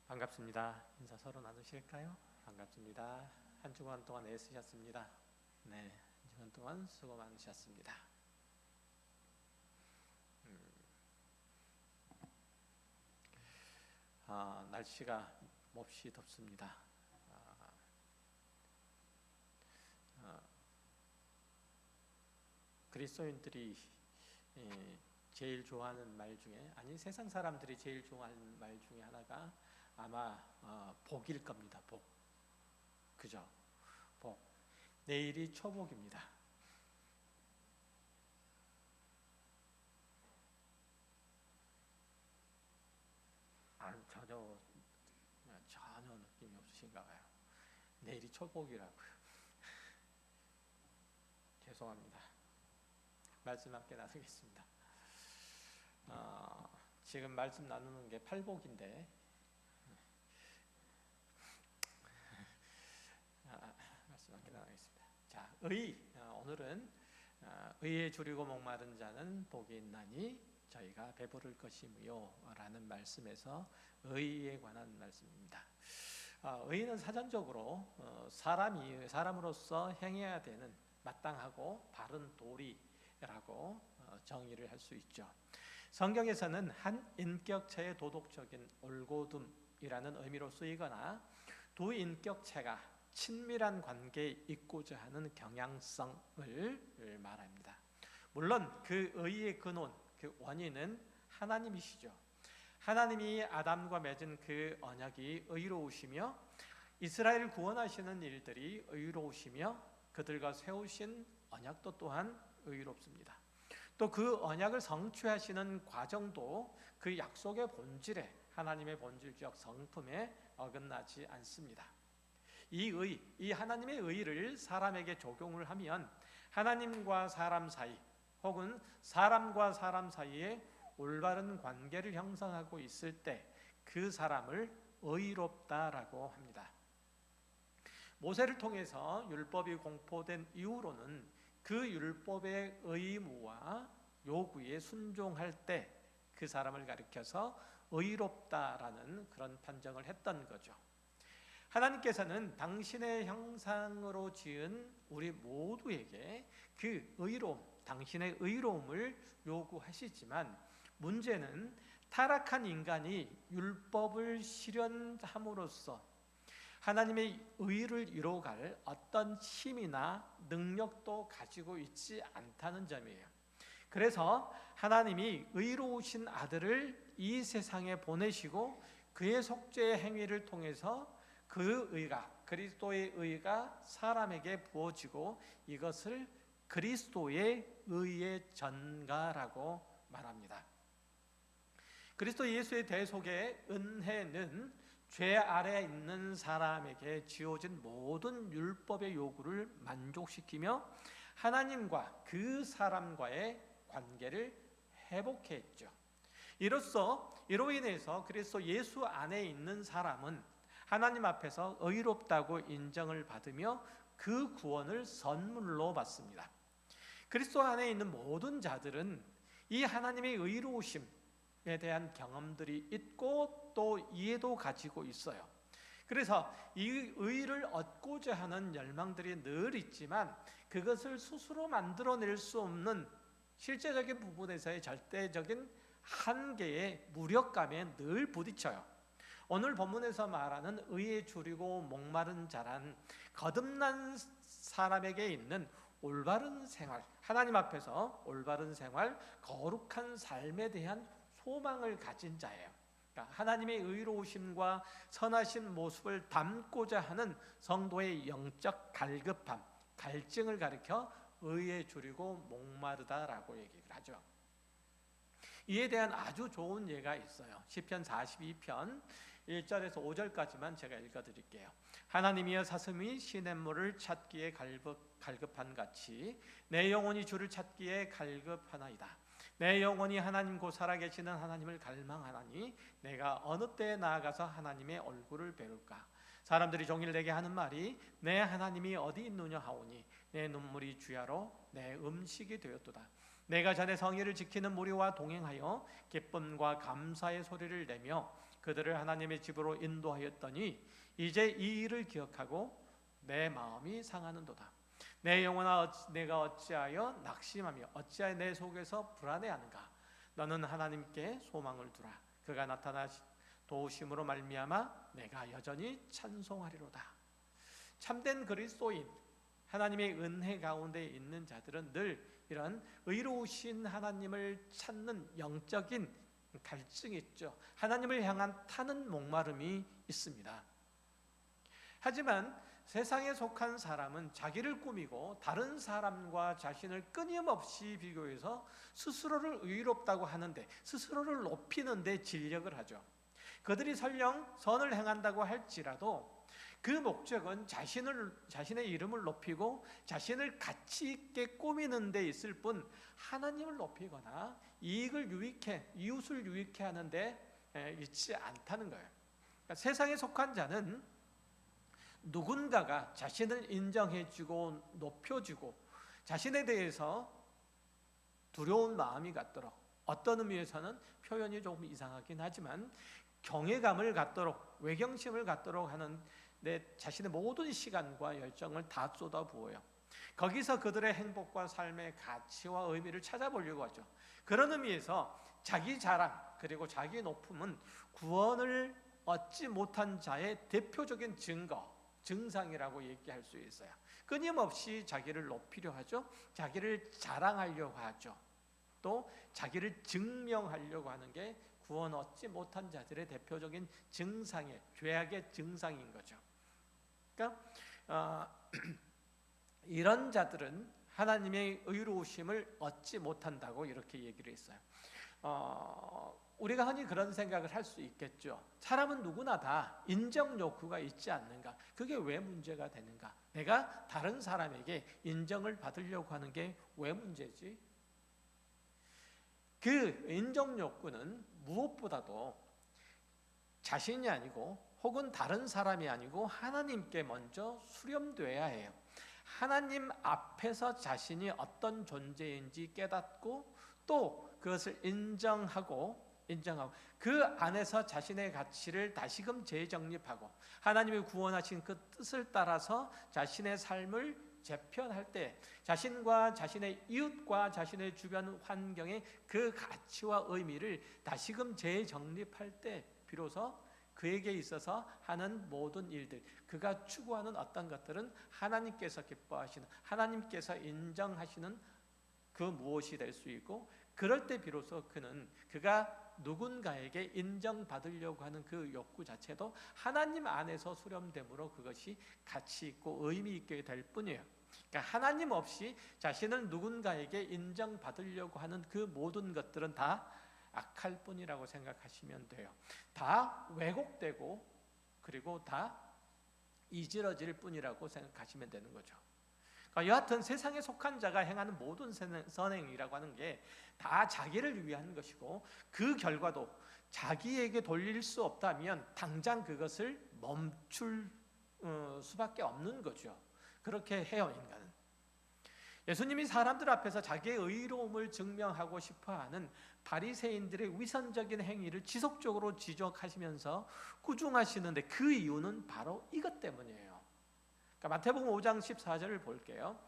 반갑습니다. 인사 서로 나누실까요? 반갑습니다. 한 주간 동안 애쓰셨습니다. 네, 한 주간 동안 수고 많으셨습니다. 날씨가 몹시 덥습니다. 그리스도인들이 제일 좋아하는 말 중에, 아니 세상 사람들이 제일 좋아하는 말 중에 하나가 아마 복일 겁니다. 복. 그죠? 복. 내일이 초복입니다. 전혀 느낌이 없으신가 봐요. 내일이 초복이라고요. 죄송합니다. 말씀 함께 나누겠습니다. 지금 말씀 나누는 게 팔복인데 말씀 함께 나누겠습니다. 자, 오늘은 의에 줄이고 목마른 자는 복이 있나니 저희가 배부를 것이무요 라는 말씀에서 의에 관한 말씀입니다. 의는 사전적으로 사람으로서 행해야 되는 마땅하고 바른 도리라고 정의를 할 수 있죠. 성경에서는 한 인격체의 도덕적인 올곧음이라는 의미로 쓰이거나 두 인격체가 친밀한 관계에 있고자 하는 경향성을 말합니다. 물론 그 의의 근원, 그 원인은 하나님이시죠. 하나님이 아담과 맺은 그 언약이 의로우시며 이스라엘을 구원하시는 일들이 의로우시며 그들과 세우신 언약도 또한 의롭습니다. 또 그 언약을 성취하시는 과정도 그 약속의 본질에, 하나님의 본질적 성품에 어긋나지 않습니다. 이 하나님의 의를 사람에게 적용을 하면 하나님과 사람 사이 혹은 사람과 사람 사이에 올바른 관계를 형성하고 있을 때 그 사람을 의롭다라고 합니다. 모세를 통해서 율법이 공포된 이후로는 그 율법의 의무와 요구에 순종할 때 그 사람을 가리켜서 의롭다라는 그런 판정을 했던 거죠. 하나님께서는 당신의 형상으로 지은 우리 모두에게 그 의로움, 당신의 의로움을 요구하시지만 문제는 타락한 인간이 율법을 실현함으로써 하나님의 의를 이루어갈 어떤 힘이나 능력도 가지고 있지 않다는 점이에요. 그래서 하나님이 의로우신 아들을 이 세상에 보내시고 그의 속죄의 행위를 통해서 그 의가, 그리스도의 의가 사람에게 부어지고 이것을 그리스도의 의의 전가라고 말합니다. 그리스도 예수의 대속의 은혜는 죄 아래에 있는 사람에게 지어진 모든 율법의 요구를 만족시키며 하나님과 그 사람과의 관계를 회복해 했죠. 이로 인해서 그리스도 예수 안에 있는 사람은 하나님 앞에서 의롭다고 인정을 받으며 그 구원을 선물로 받습니다. 그리스도 안에 있는 모든 자들은 이 하나님의 의로우심에 대한 경험들이 있고 또 이해도 가지고 있어요. 그래서 이 의를 얻고자 하는 열망들이 늘 있지만 그것을 스스로 만들어낼 수 없는 실제적인 부분에서의 절대적인 한계의 무력감에 늘 부딪혀요. 오늘 본문에서 말하는 의에 줄이고 목마른 자란 거듭난 사람에게 있는 올바른 생활, 하나님 앞에서 올바른 생활, 거룩한 삶에 대한 소망을 가진 자예요. 그러니까 하나님의 의로우심과 선하신 모습을 담고자 하는 성도의 영적 갈급함, 갈증을 가리켜 의에 줄이고 목마르다라고 얘기를 하죠. 이에 대한 아주 좋은 예가 있어요. 시편 42편 1절에서 5절까지만 제가 읽어드릴게요. 하나님이여 사슴이 시냇물을 찾기에 갈급한 같이 내 영혼이 주를 찾기에 갈급하나이다. 내 영혼이 하나님 곧 살아계시는 하나님을 갈망하나니 내가 어느 때에 나아가서 하나님의 얼굴을 배울까. 사람들이 종일 내게 하는 말이 내 하나님이 어디 있느냐 하오니 내 눈물이 주야로 내 음식이 되었도다. 내가 전에 성의를 지키는 무리와 동행하여 기쁨과 감사의 소리를 내며 그들을 하나님의 집으로 인도하였더니 이제 이 일을 기억하고 내 마음이 상하는도다. 내 영혼아, 내가 어찌하여 낙심하며 어찌하여 내 속에서 불안해하는가? 너는 하나님께 소망을 두라. 그가 나타나 도우심으로 말미암아 내가 여전히 찬송하리로다. 참된 그리스도인, 하나님의 은혜 가운데 있는 자들은 늘 이런 의로우신 하나님을 찾는 영적인 갈증이 있죠. 하나님을 향한 타는 목마름이 있습니다. 하지만 세상에 속한 사람은 자기를 꾸미고 다른 사람과 자신을 끊임없이 비교해서 스스로를 의롭다고 하는데, 스스로를 높이는 데 진력을 하죠. 그들이 설령 선을 행한다고 할지라도 그 목적은 자신의 이름을 높이고 자신을 가치 있게 꾸미는 데 있을 뿐, 하나님을 높이거나 이웃을 유익해 하는데 있지 않다는 거예요. 그러니까 세상에 속한 자는 누군가가 자신을 인정해주고 높여주고 자신에 대해서 두려운 마음이 갖도록, 어떤 의미에서는 표현이 조금 이상하긴 하지만 경외감을 갖도록, 외경심을 갖도록 하는 내 자신의 모든 시간과 열정을 다 쏟아부어요. 거기서 그들의 행복과 삶의 가치와 의미를 찾아보려고 하죠. 그런 의미에서 자기 자랑 그리고 자기 높음은 구원을 얻지 못한 자의 대표적인 증상이라고 얘기할 수 있어요. 끊임없이 자기를 높이려 하죠. 자기를 자랑하려고 하죠. 또 자기를 증명하려고 하는 게 구원 얻지 못한 자들의 대표적인 증상의, 죄악의 증상인 거죠. 그러니까 이런 자들은 하나님의 의로우심을 얻지 못한다고 이렇게 얘기를 했어요. 우리가 흔히 그런 생각을 할 수 있겠죠. 사람은 누구나 다 인정 욕구가 있지 않는가? 그게 왜 문제가 되는가? 내가 다른 사람에게 인정을 받으려고 하는 게 왜 문제지? 그 인정 욕구는 무엇보다도 자신이 아니고 혹은 다른 사람이 아니고 하나님께 먼저 수렴돼야 해요. 하나님 앞에서 자신이 어떤 존재인지 깨닫고 또 그것을 인정하고 그 안에서 자신의 가치를 다시금 재정립하고 하나님이 구원하신 그 뜻을 따라서 자신의 삶을 재편할 때, 자신과 자신의 이웃과 자신의 주변 환경의 그 가치와 의미를 다시금 재정립할 때 비로소 그에게 있어서 하는 모든 일들, 그가 추구하는 어떤 것들은 하나님께서 기뻐하시는, 하나님께서 인정하시는 그 무엇이 될 수 있고, 그럴 때 비로소 그가 누군가에게 인정받으려고 하는 그 욕구 자체도 하나님 안에서 수렴됨으로 그것이 가치 있고 의미 있게 될 뿐이에요. 그러니까 하나님 없이 자신을 누군가에게 인정받으려고 하는 그 모든 것들은 다 악할 뿐이라고 생각하시면 돼요. 다 왜곡되고 그리고 다 이지러질 뿐이라고 생각하시면 되는 거죠. 그러니까 여하튼 세상에 속한 자가 행하는 모든 선행이라고 하는 게 다 자기를 위한 것이고, 그 결과도 자기에게 돌릴 수 없다면 당장 그것을 멈출 수밖에 없는 거죠. 그렇게 해요, 인간은. 예수님이 사람들 앞에서 자기의 의로움을 증명하고 싶어하는 바리새인들의 위선적인 행위를 지속적으로 지적하시면서 꾸중하시는데 그 이유는 바로 이것 때문이에요. 그러니까 마태복음 5장 14절을 볼게요.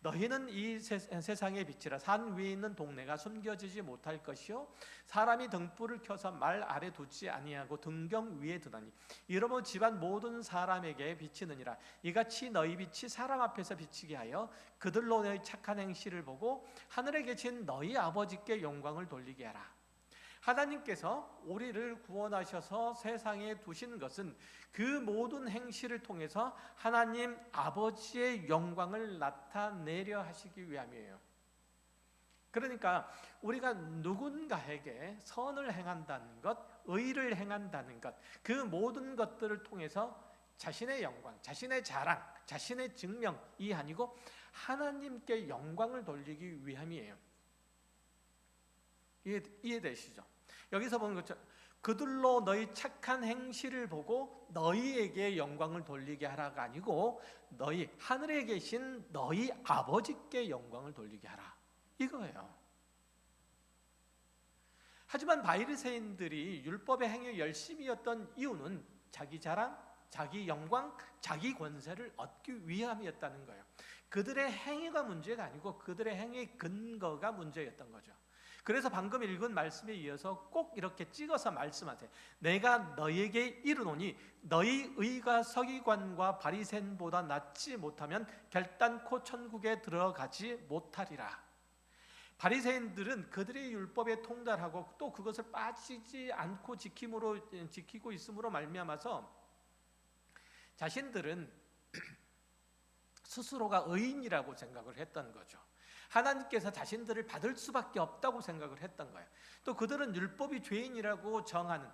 너희는 이 세상의 빛이라. 산 위에 있는 동네가 숨겨지지 못할 것이요 사람이 등불을 켜서 말 아래 두지 아니하고 등경 위에 두나니 이러므로 집안 모든 사람에게 비치느니라. 이같이 너희 빛이 사람 앞에서 비치게 하여 그들로 너희 착한 행실을 보고 하늘에 계신 너희 아버지께 영광을 돌리게 하라. 하나님께서 우리를 구원하셔서 세상에 두신 것은 그 모든 행실을 통해서 하나님 아버지의 영광을 나타내려 하시기 위함이에요. 그러니까 우리가 누군가에게 선을 행한다는 것, 의를 행한다는 것, 그 모든 것들을 통해서 자신의 영광, 자신의 자랑, 자신의 증명이 아니고 하나님께 영광을 돌리기 위함이에요. 이해되시죠? 여기서 보는 것처럼 그들로 너희 착한 행실을 보고 너희에게 영광을 돌리게 하라가 아니고 너희 하늘에 계신 너희 아버지께 영광을 돌리게 하라, 이거예요. 하지만 바리새인들이 율법의 행위에 열심이었던 이유는 자기 자랑, 자기 영광, 자기 권세를 얻기 위함이었다는 거예요. 그들의 행위가 문제가 아니고 그들의 행위의 근거가 문제였던 거죠. 그래서 방금 읽은 말씀에 이어서 꼭 이렇게 찍어서 말씀하세요. 내가 너희에게 이르노니 너희 의가 서기관과 바리새인보다 낫지 못하면 결단코 천국에 들어가지 못하리라. 바리새인들은 그들의 율법에 통달하고 또 그것을 빠지지 않고 지키고 있음으로 말미암아서 자신들은 스스로가 의인이라고 생각을 했던 거죠. 하나님께서 자신들을 받을 수밖에 없다고 생각을 했던 거예요. 또 그들은 율법이 죄인이라고 정하는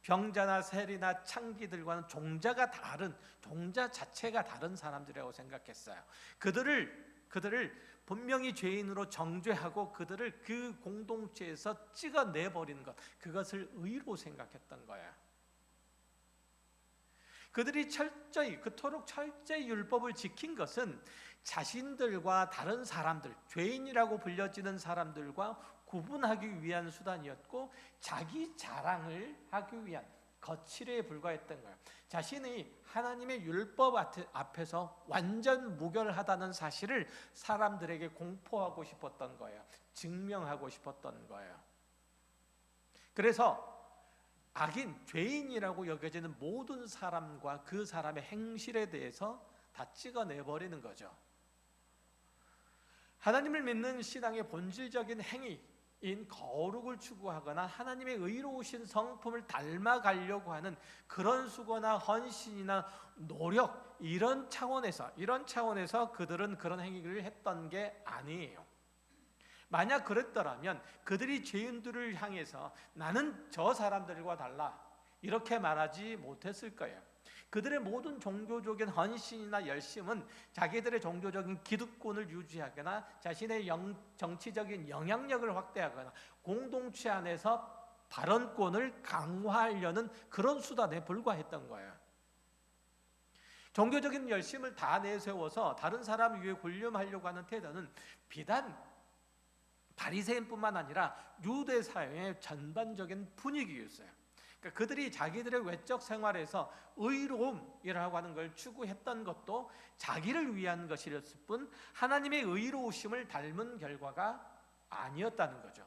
병자나 세리나 창기들과는 종자가 다른, 종자 자체가 다른 사람들이라고 생각했어요. 그들을 분명히 죄인으로 정죄하고 그들을 그 공동체에서 찍어내버리는 것, 그것을 의로 생각했던 거예요. 그들이 그토록 철저히 율법을 지킨 것은 자신들과 다른 사람들, 죄인이라고 불려지는 사람들과 구분하기 위한 수단이었고 자기 자랑을 하기 위한 거칠에 불과했던 거예요. 자신이 하나님의 율법 앞에서 완전 무결하다는 사실을 사람들에게 공포하고 싶었던 거예요. 증명하고 싶었던 거예요. 그래서 악인, 죄인이라고 여겨지는 모든 사람과 그 사람의 행실에 대해서 다 찍어내버리는 거죠. 하나님을 믿는 신앙의 본질적인 행위인 거룩을 추구하거나 하나님의 의로우신 성품을 닮아가려고 하는 그런 수고나 헌신이나 노력, 이런 차원에서 그들은 그런 행위를 했던 게 아니에요. 만약 그랬더라면 그들이 죄인들을 향해서 나는 저 사람들과 달라 이렇게 말하지 못했을 거예요. 그들의 모든 종교적인 헌신이나 열심은 자기들의 종교적인 기득권을 유지하거나 자신의 정치적인 영향력을 확대하거나 공동체 안에서 발언권을 강화하려는 그런 수단에 불과했던 거예요. 종교적인 열심을 다 내세워서 다른 사람 위에 군림하려고 하는 태도는 비단 바리새인뿐만 아니라 유대 사회의 전반적인 분위기였어요. 그러니까 그들이 자기들의 외적 생활에서 의로움이라고 하는 걸 추구했던 것도 자기를 위한 것이었을 뿐 하나님의 의로우심을 닮은 결과가 아니었다는 거죠.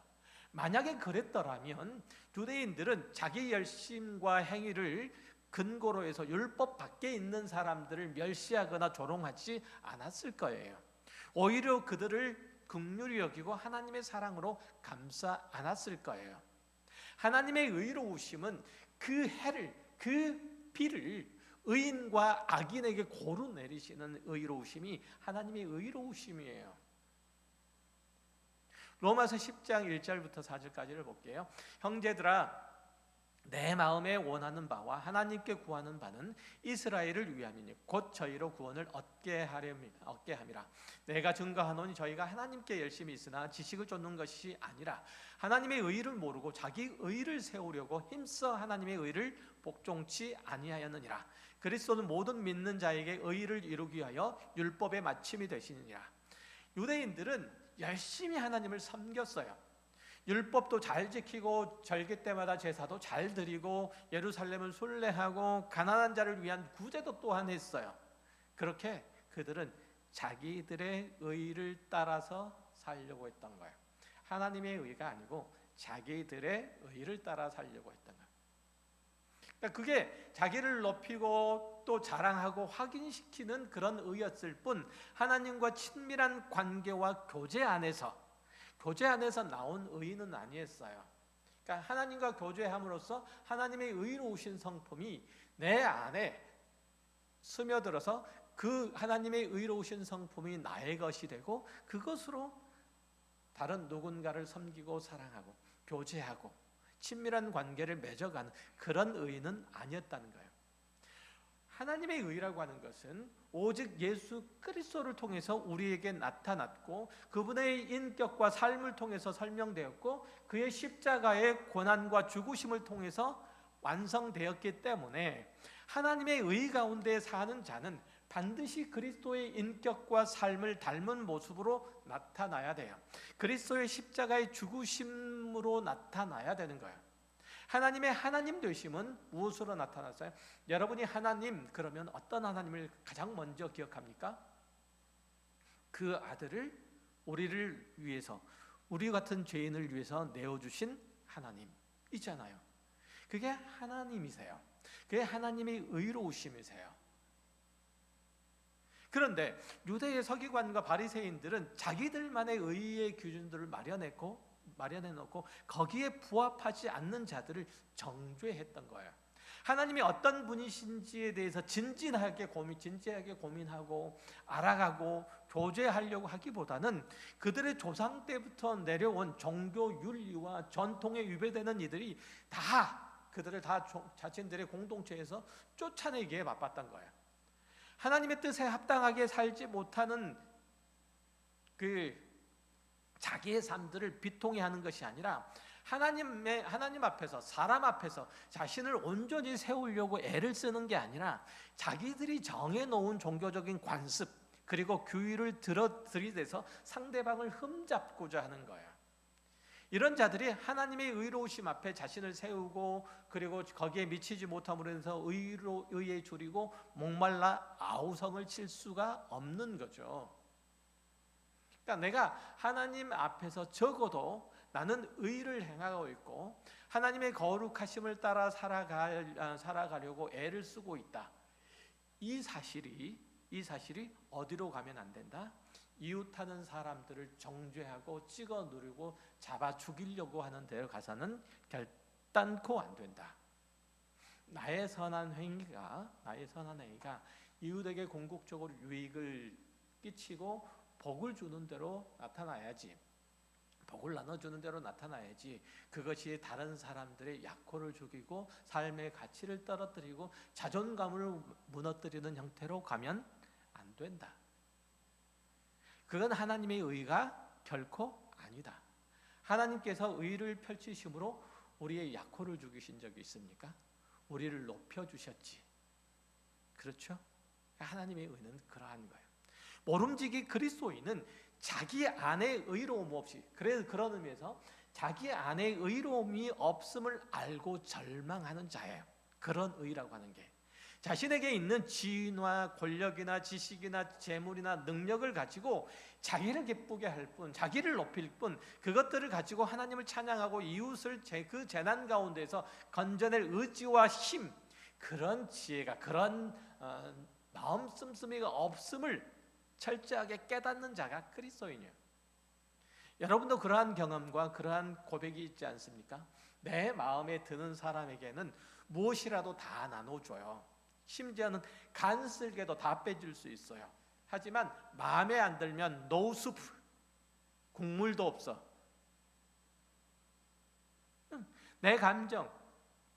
만약에 그랬더라면 유대인들은 자기 열심과 행위를 근거로 해서 율법 밖에 있는 사람들을 멸시하거나 조롱하지 않았을 거예요. 오히려 그들을 긍휼히 여기고 하나님의 사랑으로 감싸 안았을 거예요. 하나님의 의로우심은 그 해를, 그 비를 의인과 악인에게 고루 내리시는 의로우심이 하나님의 의로우심이에요. 로마서 10장 1절부터 4절까지를 볼게요. 형제들아, 내 마음에 원하는 바와 하나님께 구하는 바는 이스라엘을 위함이니 곧 저희로 구원을 얻게 함이라. 내가 증거하노니 저희가 하나님께 열심히 있으나 지식을 쫓는 것이 아니라 하나님의 의를 모르고 자기 의를 세우려고 힘써 하나님의 의를 복종치 아니하였느니라. 그리스도는 모든 믿는 자에게 의를 이루기 위하여 율법의 마침이 되시느니라. 유대인들은 열심히 하나님을 섬겼어요. 율법도 잘 지키고 절기 때마다 제사도 잘 드리고 예루살렘을 순례하고 가난한 자를 위한 구제도 또한 했어요. 그렇게 그들은 자기들의 의를 따라서 살려고 했던 거예요. 하나님의 의가 아니고 자기들의 의를 따라 살려고 했던 거예요. 그러니까 그게 자기를 높이고 또 자랑하고 확인시키는 그런 의였을 뿐 하나님과 친밀한 관계와 교제 안에서 나온 의는 아니었어요. 그러니까 하나님과 교제함으로써 하나님의 의로우신 성품이 내 안에 스며들어서 그 하나님의 의로우신 성품이 나의 것이 되고 그것으로 다른 누군가를 섬기고 사랑하고 교제하고 친밀한 관계를 맺어가는 그런 의는 아니었다는 거예요. 하나님의 의라고 하는 것은 오직 예수 그리스도를 통해서 우리에게 나타났고 그분의 인격과 삶을 통해서 설명되었고 그의 십자가의 고난과 죽으심을 통해서 완성되었기 때문에 하나님의 의 가운데 사는 자는 반드시 그리스도의 인격과 삶을 닮은 모습으로 나타나야 돼요. 그리스도의 십자가의 죽으심으로 나타나야 되는 거예요. 하나님의 하나님 되심은 무엇으로 나타났어요? 여러분이 하나님 그러면 어떤 하나님을 가장 먼저 기억합니까? 그 아들을 우리를 위해서, 우리 같은 죄인을 위해서 내어주신 하나님이잖아요. 그게 하나님이세요. 그게 하나님의 의로우심이세요. 그런데 유대의 서기관과 바리새인들은 자기들만의 의의 기준들을 마련해놓고 거기에 부합하지 않는 자들을 정죄했던 거예요. 하나님이 어떤 분이신지에 대해서 진지하게 고민하고 알아가고 교제하려고 하기보다는 그들의 조상 때부터 내려온 종교 윤리와 전통에 위배되는 이들이 그들을 다 자신들의 공동체에서 쫓아내기에 바빴던 거예요. 하나님의 뜻에 합당하게 살지 못하는 자기의 삶들을 비통해 하는 것이 아니라 하나님 앞에서, 사람 앞에서 자신을 온전히 세우려고 애를 쓰는 게 아니라 자기들이 정해놓은 종교적인 관습 그리고 규율을 들이대서 상대방을 흠잡고자 하는 거예요. 이런 자들이 하나님의 의로우심 앞에 자신을 세우고 그리고 거기에 미치지 못함으로 해서 의에 줄이고 목말라 아우성을 칠 수가 없는 거죠. 그러니까 내가 하나님 앞에서 적어도 나는 의를 행하고 있고 하나님의 거룩하심을 따라 살아가려고 애를 쓰고 있다. 이 사실이 어디로 가면 안 된다? 이웃하는 사람들을 정죄하고 찍어 누르고 잡아 죽이려고 하는 데로 가서는 결단코 안 된다. 나의 선한 행위가 이웃에게 궁극적으로 유익을 끼치고 복을 주는 대로 나타나야지. 복을 나눠주는 대로 나타나야지. 그것이 다른 사람들의 약호를 죽이고 삶의 가치를 떨어뜨리고 자존감을 무너뜨리는 형태로 가면 안 된다. 그건 하나님의 의가 결코 아니다. 하나님께서 의를 펼치심으로 우리의 약호를 죽이신 적이 있습니까? 우리를 높여주셨지. 그렇죠? 하나님의 의는 그러한 거예요. 모름지기 그리스도인은 자기 안에 의로움 없이, 그래서 그런 의미에서 자기 안에 의로움이 없음을 알고 절망하는 자예요. 그런 의라고 하는 게 자신에게 있는 지위나 권력이나 지식이나 재물이나 능력을 가지고 자기를 기쁘게 할 뿐, 자기를 높일 뿐, 그것들을 가지고 하나님을 찬양하고 이웃을 그 재난 가운데서 건져낼 의지와 힘, 그런 지혜가, 그런 마음 씀씀이가 없음을 철저하게 깨닫는 자가 그리스도인이에요. 여러분도 그러한 경험과 그러한 고백이 있지 않습니까? 내 마음에 드는 사람에게는 무엇이라도 다 나눠줘요. 심지어는 간쓸게도 다 빼줄 수 있어요. 하지만 마음에 안 들면 노수프, 국물도 없어. 내 감정,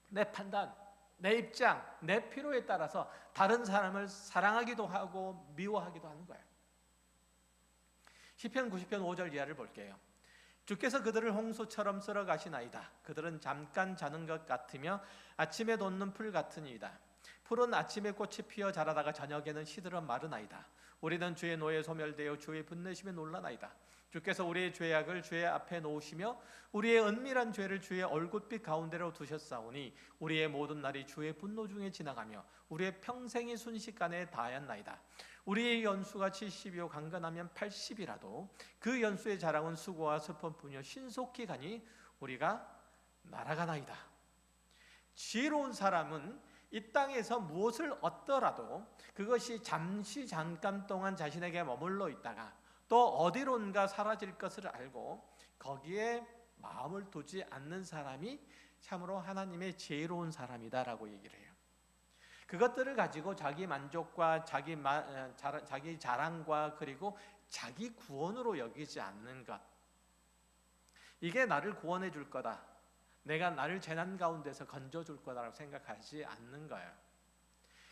내 판단, 내 입장, 내 필요에 따라서 다른 사람을 사랑하기도 하고 미워하기도 하는 거예요. 시편 90편 5절 이하를 볼게요. 주께서 그들을 홍수처럼 쓸어 가시나이다. 그들은 잠깐 자는 것 같으며 아침에 돋는 풀 같으니이다. 풀은 아침에 꽃이 피어 자라다가 저녁에는 시들어 마르나이다. 우리는 주의 노에 소멸되어 주의 분내심에 놀라나이다. 주께서 우리의 죄악을 주의 앞에 놓으시며 우리의 은밀한 죄를 주의 얼굴빛 가운데로 두셨사오니 우리의 모든 날이 주의 분노 중에 지나가며 우리의 평생이 순식간에 다하였나이다. 우리의 연수가 70이요 강건하면 80이라도 그 연수의 자랑은 수고와 슬픔뿐이요 신속히 가니 우리가 날아가나이다. 지혜로운 사람은 이 땅에서 무엇을 얻더라도 그것이 잠깐 동안 자신에게 머물러 있다가 또 어디론가 사라질 것을 알고 거기에 마음을 두지 않는 사람이 참으로 하나님의 지혜로운 사람이다라고 얘기를 해요. 그것들을 가지고 자기 만족과 자기 자랑과 그리고 자기 구원으로 여기지 않는 것, 이게 나를 구원해 줄 거다, 내가 나를 재난 가운데서 건져줄 거다라고 생각하지 않는 거예요.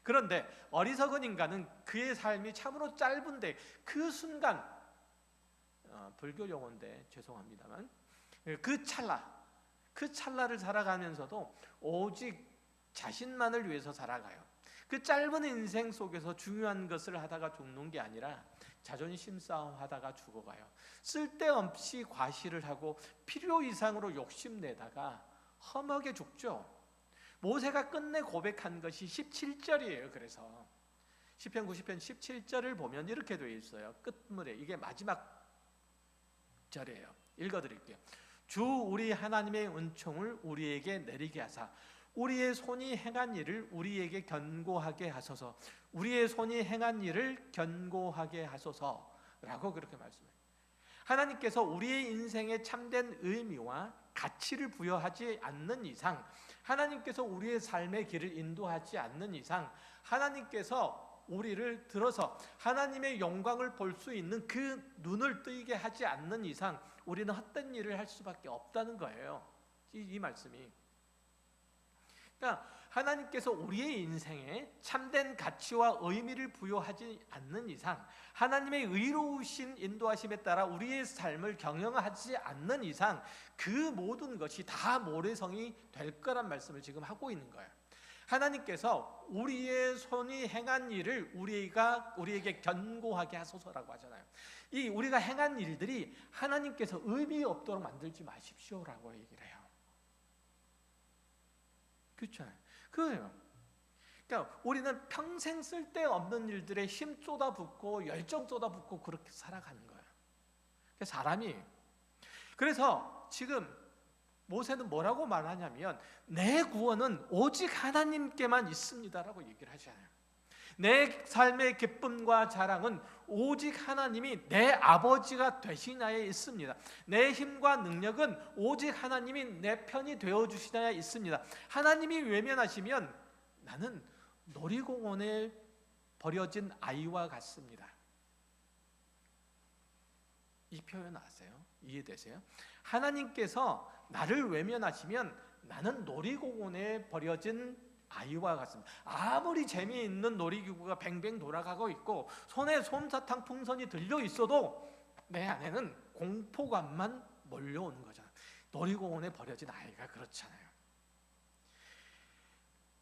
그런데 어리석은 인간은 그의 삶이 참으로 짧은데 그 순간, 불교 용어인데 죄송합니다만 그 찰나를 살아가면서도 오직 자신만을 위해서 살아가요. 그 짧은 인생 속에서 중요한 것을 하다가 죽는 게 아니라 자존심 싸움 하다가 죽어가요. 쓸데없이 과시를 하고 필요 이상으로 욕심내다가 험하게 죽죠. 모세가 끝내 고백한 것이 17절이에요. 그래서 시편 90편 17절을 보면 이렇게 되어 있어요. 끝물에 이게 마지막 절이에요. 읽어드릴게요. 주 우리 하나님의 은총을 우리에게 내리게 하사 우리의 손이 행한 일을 우리에게 견고하게 하소서. 우리의 손이 행한 일을 견고하게 하소서라고 그렇게 말씀해요. 하나님께서 우리의 인생에 참된 의미와 가치를 부여하지 않는 이상, 하나님께서 우리의 삶의 길을 인도하지 않는 이상, 하나님께서 우리를 들어서 하나님의 영광을 볼 수 있는 그 눈을 뜨이게 하지 않는 이상 우리는 헛된 일을 할 수밖에 없다는 거예요. 이 말씀이. 그러니까 하나님께서 우리의 인생에 참된 가치와 의미를 부여하지 않는 이상, 하나님의 의로우신 인도하심에 따라 우리의 삶을 경영하지 않는 이상 그 모든 것이 다 모래성이 될 거란 말씀을 지금 하고 있는 거예요. 하나님께서 우리의 손이 행한 일을 우리에게 견고하게 하소서라고 하잖아요. 이 우리가 행한 일들이 하나님께서 의미 없도록 만들지 마십시오라고 얘기를 해요. 그렇죠? 그거예요. 그러니까 우리는 평생 쓸데없는 일들에 힘 쏟아붓고 열정 쏟아붓고 그렇게 살아가는 거예요. 사람이. 그래서 지금 모세는 뭐라고 말하냐면 내 구원은 오직 하나님께만 있습니다라고 얘기를 하잖아요. 내 삶의 기쁨과 자랑은 오직 하나님이 내 아버지가 되시나에 있습니다. 내 힘과 능력은 오직 하나님이 내 편이 되어주시나에 있습니다. 하나님이 외면하시면 나는 놀이공원에 버려진 아이와 같습니다. 이 표현 아세요? 이해되세요? 하나님께서 나를 외면하시면 나는 놀이공원에 버려진 아이와 같습니다. 아무리 재미있는 놀이기구가 뱅뱅 돌아가고 있고 손에 솜사탕 풍선이 들려 있어도 내 안에는 공포감만 몰려오는 거잖아요. 놀이공원에 버려진 아이가 그렇잖아요.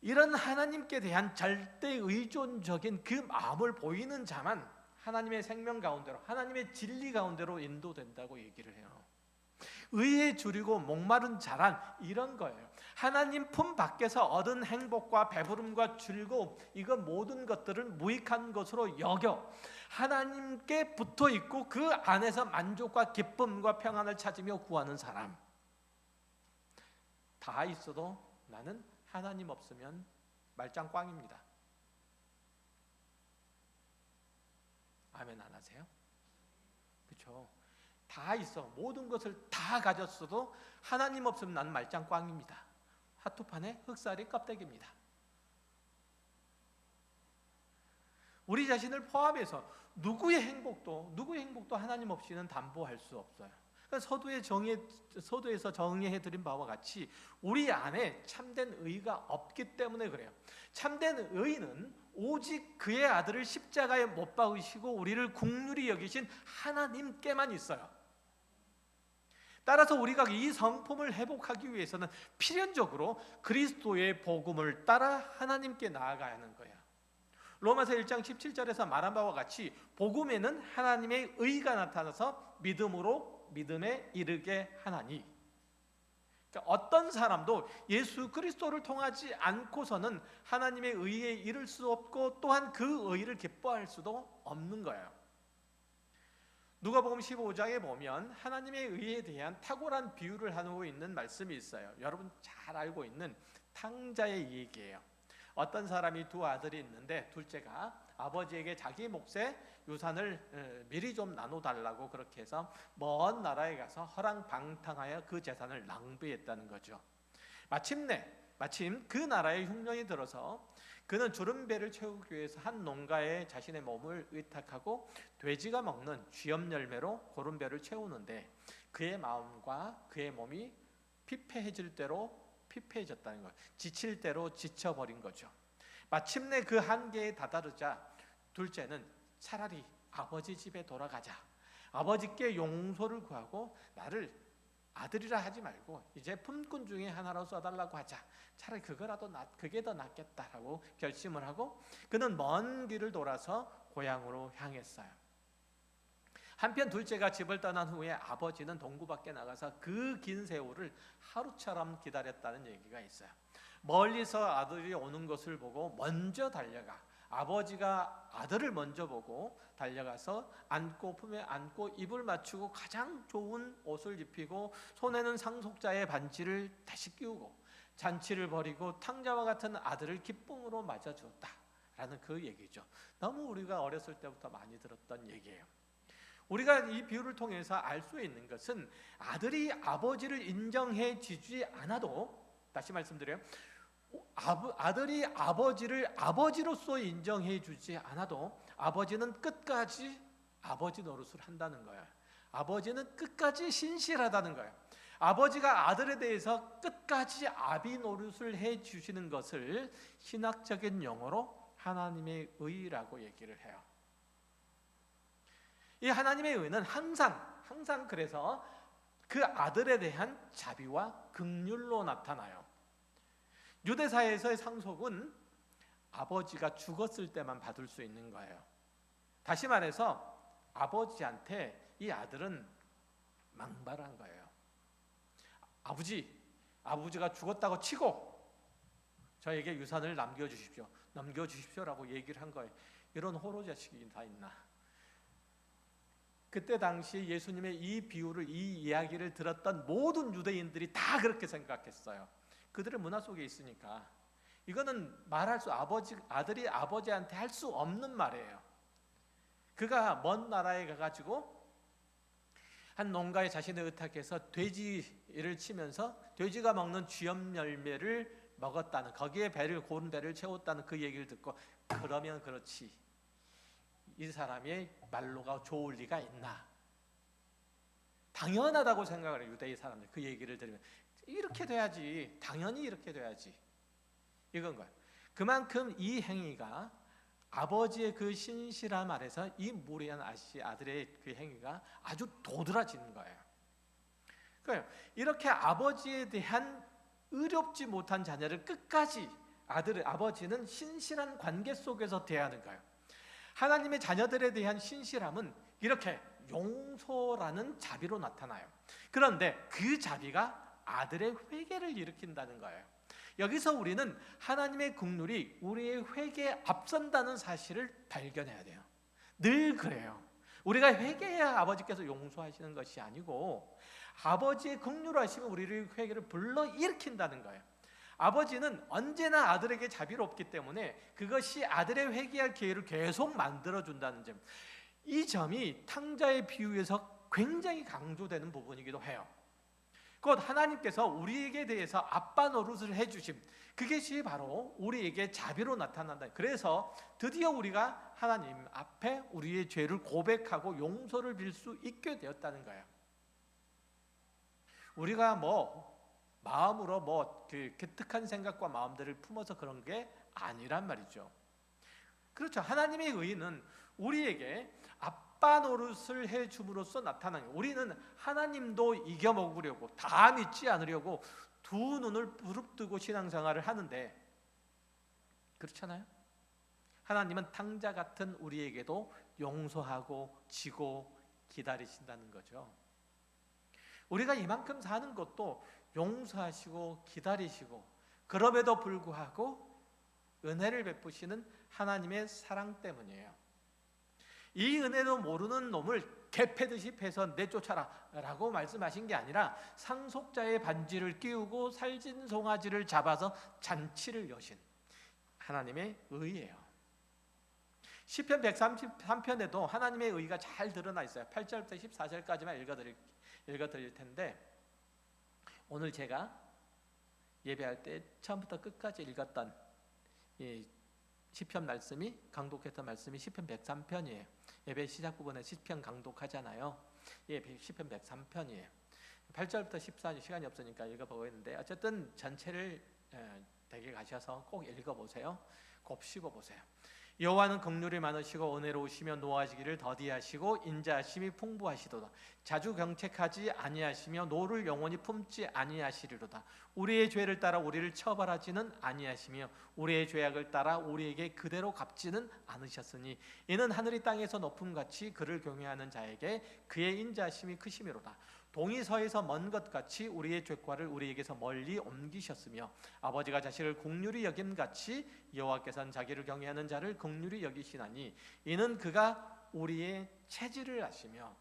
이런 하나님께 대한 절대 의존적인 그 마음을 보이는 자만 하나님의 생명 가운데로, 하나님의 진리 가운데로 인도된다고 얘기를 해요. 의에 줄이고 목마른 자란 이런 거예요. 하나님 품 밖에서 얻은 행복과 배부름과 즐거움, 이거 모든 것들을 무익한 것으로 여겨 하나님께 붙어 있고 그 안에서 만족과 기쁨과 평안을 찾으며 구하는 사람. 다 있어도 나는 하나님 없으면 말짱 꽝입니다. 아멘 안 하세요? 그렇죠? 다 있어. 모든 것을 다 가졌어도 하나님 없으면 나는 말짱 꽝입니다. 하투판에 흑살이 껍데기입니다. 우리 자신을 포함해서 누구의 행복도 하나님 없이는 담보할 수 없어요. 그러니까 서두에서 정리해드린 바와 같이 우리 안에 참된 의가 없기 때문에 그래요. 참된 의는 오직 그의 아들을 십자가에 못 박으시고 우리를 긍휼히 여기신 하나님께만 있어요. 따라서 우리가 이 성품을 회복하기 위해서는 필연적으로 그리스도의 복음을 따라 하나님께 나아가야 하는 거예요. 로마서 1장 17절에서 말한 바와 같이 복음에는 하나님의 의가 나타나서 믿음에 이르게 하나니, 그러니까 어떤 사람도 예수 그리스도를 통하지 않고서는 하나님의 의에 이를 수 없고 또한 그 의를 기뻐할 수도 없는 거예요. 누가복음 15장에 보면 하나님의 의에 대한 탁월한 비유를 하고 있는 말씀이 있어요. 여러분 잘 알고 있는 탕자의 얘기예요. 어떤 사람이 두 아들이 있는데 둘째가 아버지에게 자기 몫의 유산을 미리 좀 나눠달라고 그렇게 해서 먼 나라에 가서 허랑방탕하여 그 재산을 낭비했다는 거죠. 마침 그 나라에 흉년이 들어서 그는 주름배를 채우기 위해서 한 농가에 자신의 몸을 의탁하고 돼지가 먹는 쥐염 열매로 고름배를 채우는데 그의 마음과 그의 몸이 피폐해질 대로 피폐해졌다는 거예요. 지칠 대로 지쳐버린 거죠. 마침내 그 한계에 다다르자 둘째는 차라리 아버지 집에 돌아가자, 아버지께 용서를 구하고 나를 아들이라 하지 말고 이제 품꾼 중에 하나로 써달라고 하자. 차라리 그게 더 낫겠다라고 결심을 하고 그는 먼 길을 돌아서 고향으로 향했어요. 한편 둘째가 집을 떠난 후에 아버지는 동구 밖에 나가서 그 긴 세월을 하루처럼 기다렸다는 얘기가 있어요. 멀리서 아들이 오는 것을 보고 먼저 달려가 아버지가 아들을 먼저 보고 달려가서 품에 안고 입을 맞추고 가장 좋은 옷을 입히고 손에는 상속자의 반지를 다시 끼우고 잔치를 벌이고 탕자와 같은 아들을 기쁨으로 맞아주었다라는 그 얘기죠. 너무 우리가 어렸을 때부터 많이 들었던 얘기예요. 우리가 이 비유를 통해서 알 수 있는 것은 아들이 아버지를 인정해 주지 않아도, 다시 말씀드려요, 아들이 아버지를 아버지로서 인정해 주지 않아도 아버지는 끝까지 아버지 노릇을 한다는 거예요. 아버지는 끝까지 신실하다는 거예요. 아버지가 아들에 대해서 끝까지 아비 노릇을 해 주시는 것을 신학적인 용어로 하나님의 의라고 얘기를 해요. 이 하나님의 의는 항상 그래서 그 아들에 대한 자비와 긍휼로 나타나요. 유대사에서의 상속은 아버지가 죽었을 때만 받을 수 있는 거예요. 다시 말해서 아버지한테 이 아들은 망발한 거예요. 아버지가 죽었다고 치고 저에게 유산을 넘겨주십시오라고 얘기를 한 거예요. 이런 호로 자식이 다 있나? 그때 당시 예수님의 이 이야기를 들었던 모든 유대인들이 다 그렇게 생각했어요. 그들의 문화 속에 있으니까 이거는 아들이 아버지한테 할 수 없는 말이에요. 그가 먼 나라에 가가지고 한 농가에 자신을 의탁해서 돼지를 치면서 돼지가 먹는 쥐염 열매를 먹었다는, 거기에 고른 배를 채웠다는 그 얘기를 듣고 그러면 그렇지, 이 사람의 말로가 좋을 리가 있나? 당연하다고 생각을 해요. 유대인 사람들 그 얘기를 들으면 이렇게 돼야지, 당연히 이렇게 돼야지, 이건 거예요. 그만큼 이 행위가 아버지의 그 신실함 아래서 이 무리한 아들의 그 행위가 아주 도드라지는 거예요. 그러니까 이렇게 아버지에 대한 의롭지 못한 자녀를 끝까지 아버지는 신실한 관계 속에서 대하는 거예요. 하나님의 자녀들에 대한 신실함은 이렇게 용서라는 자비로 나타나요. 그런데 그 자비가 아들의 회개를 일으킨다는 거예요. 여기서 우리는 하나님의 긍휼이 우리의 회개에 앞선다는 사실을 발견해야 돼요. 늘 그래요. 우리가 회개해야 아버지께서 용서하시는 것이 아니고 아버지의 긍휼하심은 우리를 회개를 불러일으킨다는 거예요. 아버지는 언제나 아들에게 자비롭기 때문에 그것이 아들의 회개할 기회를 계속 만들어준다는 점, 이 점이 탕자의 비유에서 굉장히 강조되는 부분이기도 해요. 곧 하나님께서 우리에게 대해서 아빠 노릇을 해주심, 그것이 바로 우리에게 자비로 나타난다. 그래서 드디어 우리가 하나님 앞에 우리의 죄를 고백하고 용서를 빌 수 있게 되었다는 거예요. 우리가 마음으로 그 기특한 생각과 마음들을 품어서 그런 게 아니란 말이죠. 그렇죠. 하나님의 의는 우리에게 아빠 노릇을 해줌으로써 나타나는 거예요. 우리는 하나님도 이겨먹으려고, 다 믿지 않으려고 두 눈을 부릅뜨고 신앙생활을 하는데 그렇잖아요. 하나님은 탕자 같은 우리에게도 용서하고 지고 기다리신다는 거죠. 우리가 이만큼 사는 것도 용서하시고 기다리시고 그럼에도 불구하고 은혜를 베푸시는 하나님의 사랑 때문이에요. 이 은혜도 모르는 놈을 개패듯이 패서 내쫓아라 라고 말씀하신 게 아니라 상속자의 반지를 끼우고 살찐 송아지를 잡아서 잔치를 여신 하나님의 의예요. 시편 133편에도 하나님의 의가 잘 드러나 있어요. 8절부터 14절까지만 읽어드릴 텐데, 오늘 제가 예배할 때 처음부터 끝까지 읽었던 이 시편 말씀이, 강독했던 말씀이 시편 103편이에요. 예배 시작 부분에 시편 강독하잖아요. 시편 103편이에요. 8절부터 14절 시간이 없으니까 읽어보겠는데, 어쨌든 전체를 댁에 가셔서 꼭 읽어보세요. 곱씹어보세요. 여호와는 긍휼이 많으시고 은혜로우시며 노하시기를 더디하시고 인자하심이 풍부하시도다. 자주 경책하지 아니하시며 노를 영원히 품지 아니하시리로다. 우리의 죄를 따라 우리를 처벌하지는 아니하시며 우리의 죄악을 따라 우리에게 그대로 갚지는 않으셨으니 이는 하늘이 땅에서 높음같이 그를 경외하는 자에게 그의 인자하심이 크심이로다. 동이 서에서 먼 것 같이 우리의 죄과를 우리에게서 멀리 옮기셨으며 아버지가 자식을 긍휼히 여김같이 여호와께서는 자기를 경외하는 자를 긍휼히 여기시나니 이는 그가 우리의 체질을 아시며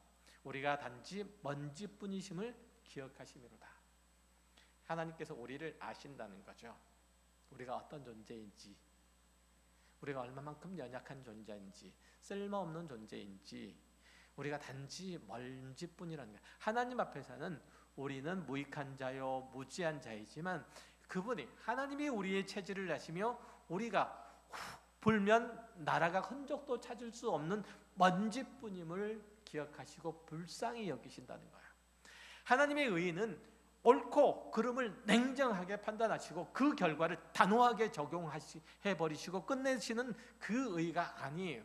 우리가 단지 먼지뿐이심을 기억하심이로다. 하나님께서 우리를 아신다는 거죠. 우리가 어떤 존재인지, 우리가 얼마만큼 연약한 존재인지, 쓸모없는 존재인지, 우리가 단지 먼지뿐이라는 거예요. 하나님 앞에서는 우리는 무익한 자요 무지한 자이지만 그분이, 하나님이 우리의 체질을 아시며 우리가 불면 날아가 흔적도 찾을 수 없는 먼지뿐임을 기억하시고 불쌍히 여기신다는 거예요. 하나님의 의의는 옳고 그름을 냉정하게 판단하시고 그 결과를 단호하게 적용해버리시고 끝내시는 그 의의가 아니에요.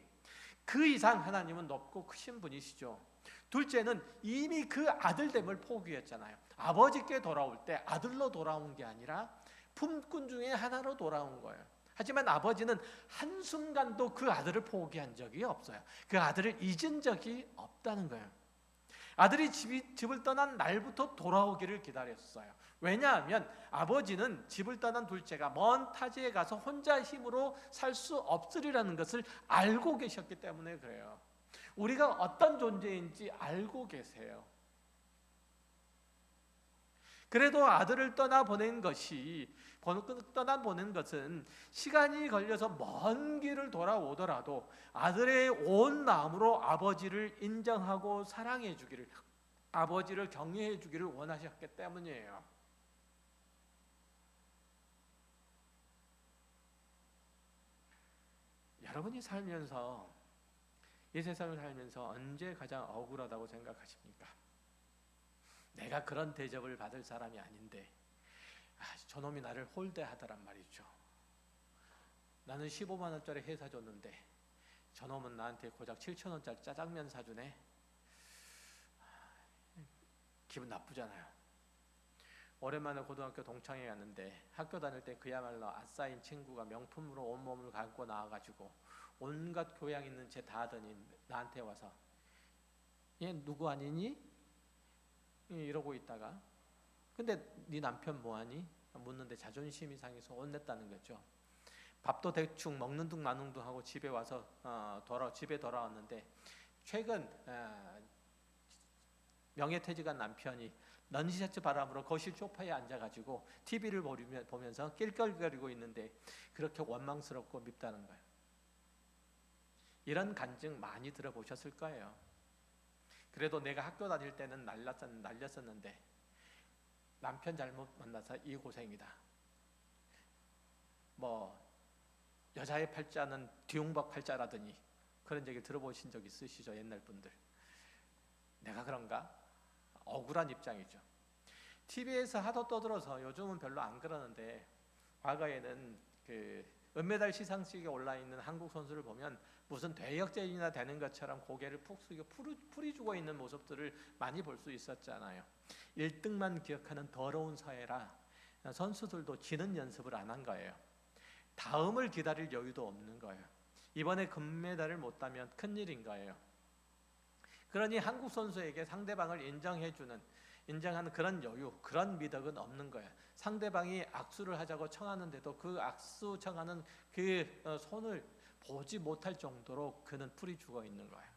그 이상 하나님은 높고 크신 분이시죠. 둘째는 이미 그 아들됨을 포기했잖아요. 아버지께 돌아올 때 아들로 돌아온 게 아니라 품꾼 중에 하나로 돌아온 거예요. 하지만 아버지는 한순간도 그 아들을 포기한 적이 없어요. 그 아들을 잊은 적이 없다는 거예요. 아들이 집을 떠난 날부터 돌아오기를 기다렸어요. 왜냐하면 아버지는 집을 떠난 둘째가 먼 타지에 가서 혼자 힘으로 살 수 없으리라는 것을 알고 계셨기 때문에 그래요. 우리가 어떤 존재인지 알고 계세요. 그래도 아들을 떠나보낸 것은 시간이 걸려서 먼 길을 돌아오더라도 아들의 온 마음으로 아버지를 인정하고 사랑해 주기를, 아버지를 경외해 주기를 원하셨기 때문이에요. 여러분이 살면서, 이 세상을 살면서 언제 가장 억울하다고 생각하십니까? 내가 그런 대접을 받을 사람이 아닌데 저놈이 나를 홀대하더란 말이죠. 나는 15만 원짜리 회 사줬는데 저놈은 나한테 고작 7천 원짜리 짜장면 사주네. 기분 나쁘잖아요. 오랜만에 고등학교 동창회 갔는데 학교 다닐 때 그야말로 아싸인 친구가 명품으로 온몸을 갖고 나와가지고 온갖 교양 있는 체 다 하더니 나한테 와서 얘 누구 아니니? 이러고 있다가 근데 네 남편 뭐하니? 묻는데 자존심이 상해서 혼냈다는 거죠. 밥도 대충 먹는 둥 마는 둥 하고 집에 와서 집에 돌아왔는데 최근 명예퇴직한 남편이 넌시셔츠 바람으로 거실 소파에 앉아가지고 TV를 보면서 낄낄거리고 있는데 그렇게 원망스럽고 밉다는 거예요. 이런 간증 많이 들어보셨을 거예요. 그래도 내가 학교 다닐 때는 날렸었는데 남편 잘못 만나서 이 고생이다. 뭐 여자의 팔자는 뒤웅박 팔자라더니 그런 얘기 들어보신 적 있으시죠? 옛날 분들. 내가 그런가? 억울한 입장이죠. TV에서 하도 떠들어서 요즘은 별로 안 그러는데 과거에는 그 은메달 시상식에 올라 있는 한국 선수를 보면 무슨 대역죄인이나 되는 것처럼 고개를 푹 숙여 풀이 죽어 있는 모습들을 많이 볼 수 있었잖아요. 1등만 기억하는 더러운 사회라 선수들도 지는 연습을 안 한 거예요. 다음을 기다릴 여유도 없는 거예요. 이번에 금메달을 못 따면 큰일인 거예요. 그러니 한국 선수에게 상대방을 인정하는 그런 여유, 그런 미덕은 없는 거예요. 상대방이 악수를 하자고 청하는데도 그 악수 청하는 그 손을 보지 못할 정도로 그는 풀이 죽어 있는 거예요.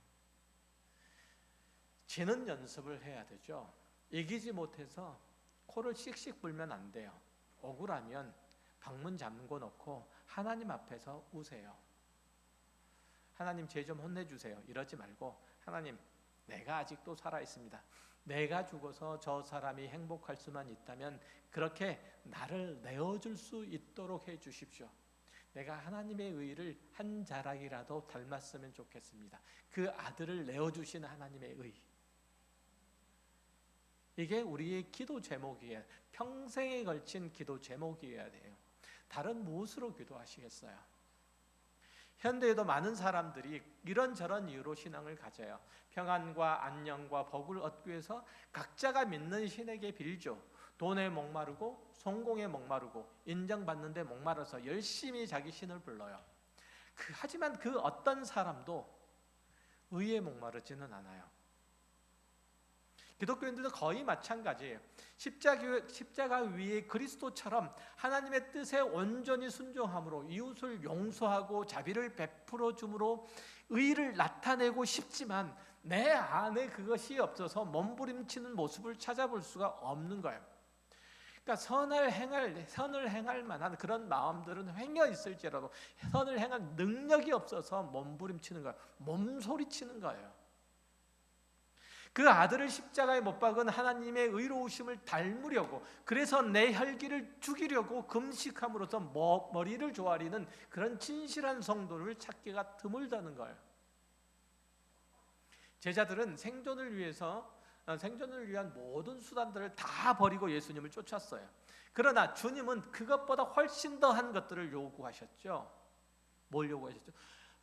지는 연습을 해야 되죠. 이기지 못해서 코를 씩씩 불면 안 돼요. 억울하면 방문 잠궈 놓고 하나님 앞에서 우세요. 하나님 쟤 좀 혼내주세요. 이러지 말고 하나님 내가 아직도 살아있습니다. 내가 죽어서 저 사람이 행복할 수만 있다면 그렇게 나를 내어줄 수 있도록 해주십시오. 내가 하나님의 의를 한 자락이라도 닮았으면 좋겠습니다. 그 아들을 내어주신 하나님의 의. 이게 우리의 기도 제목이에요. 평생에 걸친 기도 제목이어야 돼요. 다른 무엇으로 기도하시겠어요? 현대에도 많은 사람들이 이런저런 이유로 신앙을 가져요. 평안과 안녕과 복을 얻기 위해서 각자가 믿는 신에게 빌죠. 돈에 목마르고 성공에 목마르고 인정받는 데 목마르서 열심히 자기 신을 불러요. 하지만 그 어떤 사람도 의에 목마르지는 않아요. 기독교인들도 거의 마찬가지예요. 십자가 위에 그리스도처럼 하나님의 뜻에 온전히 순종함으로 이웃을 용서하고 자비를 베풀어 줌으로 의를 나타내고 싶지만 내 안에 그것이 없어서 몸부림치는 모습을 찾아볼 수가 없는 거예요. 그러니까 선을 행할 만한 그런 마음들은 행여 있을지라도 선을 행할 능력이 없어서 몸부림치는 거예요. 몸소리치는 거예요. 그 아들을 십자가에 못 박은 하나님의 의로우심을 닮으려고, 그래서 내 혈기를 죽이려고 금식함으로써 머리를 조아리는 그런 진실한 성도를 찾기가 드물다는 거예요. 제자들은 생존을 위한 모든 수단들을 다 버리고 예수님을 쫓았어요. 그러나 주님은 그것보다 훨씬 더한 것들을 요구하셨죠. 뭘 요구하셨죠?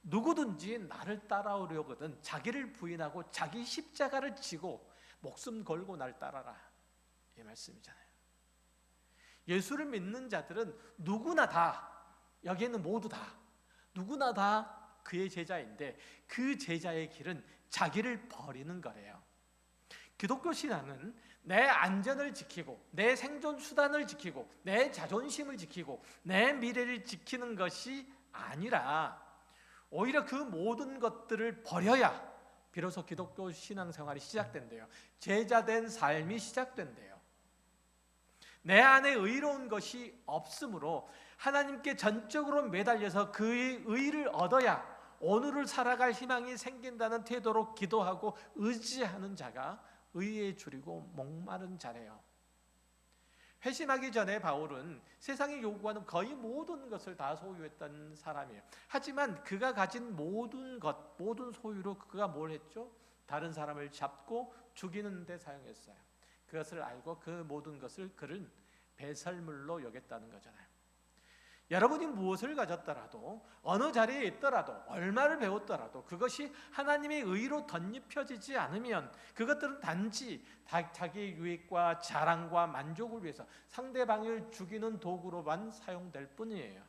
누구든지 나를 따라오려거든 자기를 부인하고 자기 십자가를 지고 목숨 걸고 날 따라라, 이 말씀이잖아요. 예수를 믿는 자들은 누구나 다, 여기에는 모두 다, 누구나 다 그의 제자인데 그 제자의 길은 자기를 버리는 거래요. 기독교 신앙은 내 안전을 지키고 내 생존 수단을 지키고 내 자존심을 지키고 내 미래를 지키는 것이 아니라 오히려 그 모든 것들을 버려야 비로소 기독교 신앙생활이 시작된대요. 제자된 삶이 시작된대요. 내 안에 의로운 것이 없으므로 하나님께 전적으로 매달려서 그의 의를 얻어야 오늘을 살아갈 희망이 생긴다는 태도로 기도하고 의지하는 자가 의에 줄이고 목마른 자래요. 회심하기 전에 바울은 세상이 요구하는 거의 모든 것을 다 소유했던 사람이에요. 하지만 그가 가진 모든 소유로 그가 뭘 했죠? 다른 사람을 잡고 죽이는 데 사용했어요. 그것을 알고 그 모든 것을 그는 배설물로 여겼다는 거잖아요. 여러분이 무엇을 가졌더라도 어느 자리에 있더라도 얼마를 배웠더라도 그것이 하나님의 의로 덧입혀지지 않으면 그것들은 단지 자기의 유익과 자랑과 만족을 위해서 상대방을 죽이는 도구로만 사용될 뿐이에요.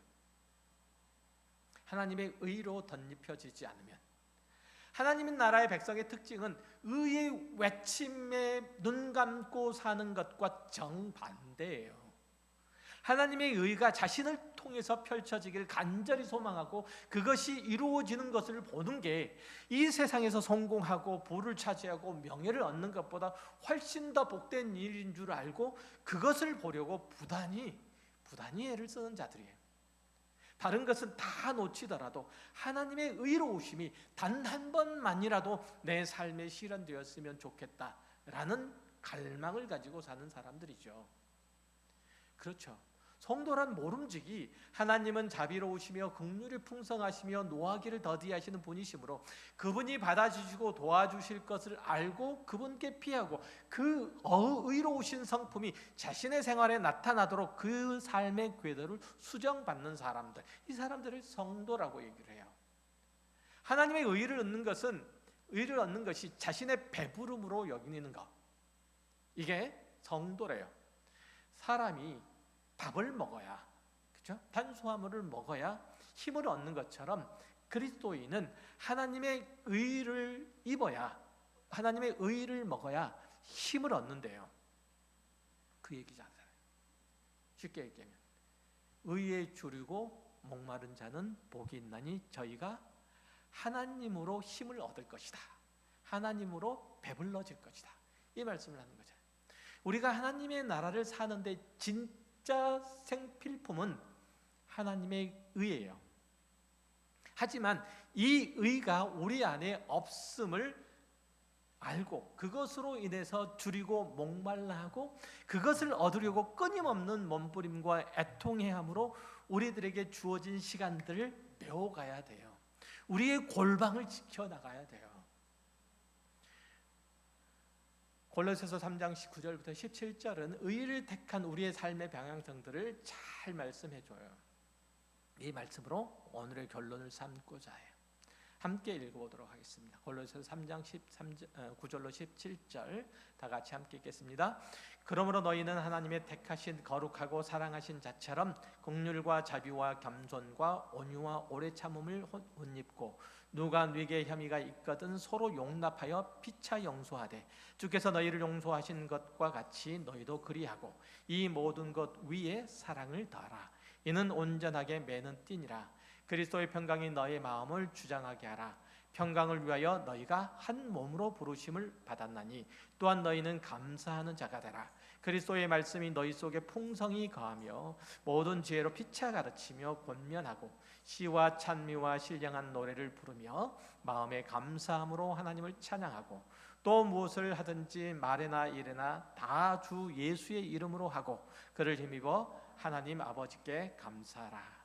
하나님의 의로 덧입혀지지 않으면. 하나님의 나라의 백성의 특징은 의의 외침에 눈 감고 사는 것과 정반대예요. 하나님의 의가 자신을 통해서 펼쳐지기를 간절히 소망하고 그것이 이루어지는 것을 보는 게 이 세상에서 성공하고 부를 차지하고 명예를 얻는 것보다 훨씬 더 복된 일인 줄 알고 그것을 보려고 부단히 애를 쓰는 자들이에요. 다른 것은 다 놓치더라도 하나님의 의로우심이 단 한 번만이라도 내 삶에 실현되었으면 좋겠다라는 갈망을 가지고 사는 사람들이죠. 그렇죠. 성도란 모름지기 하나님은 자비로우시며 긍휼이 풍성하시며 노하기를 더디하시는 분이시므로 그분이 받아주시고 도와주실 것을 알고 그분께 피하고 그 의로우신 성품이 자신의 생활에 나타나도록 그 삶의 궤도를 수정받는 사람들, 이 사람들을 성도라고 얘기를 해요. 하나님의 의를 얻는 것이 자신의 배부름으로 여기는 것, 이게 성도래요. 사람이 밥을 먹어야, 그렇죠? 탄수화물을 먹어야 힘을 얻는 것처럼 그리스도인은 하나님의 의를 입어야, 하나님의 의를 먹어야 힘을 얻는데요. 그 얘기잖아요. 쉽게 얘기하면 의에 줄이고 목마른 자는 복이 있나니 저희가 하나님으로 힘을 얻을 것이다. 하나님으로 배불러질 것이다. 이 말씀을 하는 거죠. 우리가 하나님의 나라를 사는데 진짜 생필품은 하나님의 의예요. 하지만 이 의가 우리 안에 없음을 알고 그것으로 인해서 줄이고 목말라하고 그것을 얻으려고 끊임없는 몸부림과 애통해함으로 우리들에게 주어진 시간들을 메워가야 돼요. 우리의 골방을 지켜나가야 돼요. 골로새서 3장 19절부터 17절은 의를 택한 우리의 삶의 방향성들을 잘 말씀해줘요. 이 말씀으로 오늘의 결론을 삼고자 해요. 함께 읽어보도록 하겠습니다. 골로새서 3장 9절로 17절 다 같이 함께 읽겠습니다. 그러므로 너희는 하나님의 택하신 거룩하고 사랑하신 자처럼 긍휼과 자비와 겸손과 온유와 오래 참음을 옷 입고 누가 네게 혐의가 있거든 서로 용납하여 피차 용서하되 주께서 너희를 용서하신 것과 같이 너희도 그리하고 이 모든 것 위에 사랑을 더하라. 이는 온전하게 매는 띠니라. 그리스도의 평강이 너의 마음을 주장하게 하라. 평강을 위하여 너희가 한 몸으로 부르심을 받았나니 또한 너희는 감사하는 자가 되라. 그리스도의 말씀이 너희 속에 풍성히 거하며 모든 지혜로 피차 가르치며 권면하고 시와 찬미와 신령한 노래를 부르며 마음에 감사함으로 하나님을 찬양하고 또 무엇을 하든지 말이나 일이나 다 주 예수의 이름으로 하고 그를 힘입어 하나님 아버지께 감사하라.